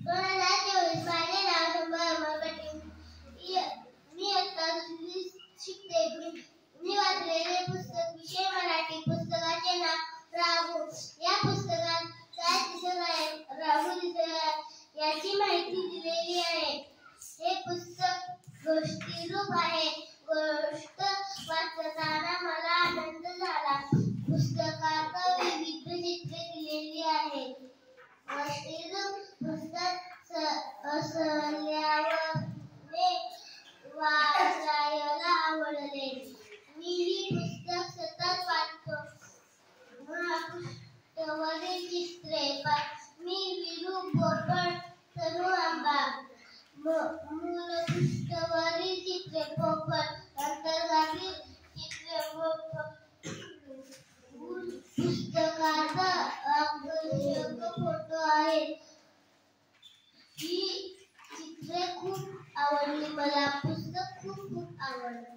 2024 माझे नाव शंभर पाटील. मी आता शिकते. मी वाचलेले पुस्तक विषय मराठी. पुस्तकाचे नाव राहू. या पुस्तकात काय दिसत आहे, राहू दिसत आहे याची माहिती दिलेली आहे. हे पुस्तक गोष्टीरूप आहे. गोष्ट वाचताना मला आनंद झाला. पुस्तकात विविध चित्रे दिलेली आहेत. गोष्टीरूप पुस्तक असल्यावर वाचायला आवडले. मी ही पुस्तक सतत वाचतो. पृष्ठावरील चित्रे मी विरू पोपट तनू आंबा. मूलपृष्ठावरील चित्रे पोपट, अंतर्गातील चित्रे पुस्तकात आकर्षक फोटो आहेत. ही चित्रे खूप आवडली मला. पुस्तक खूप आवडले.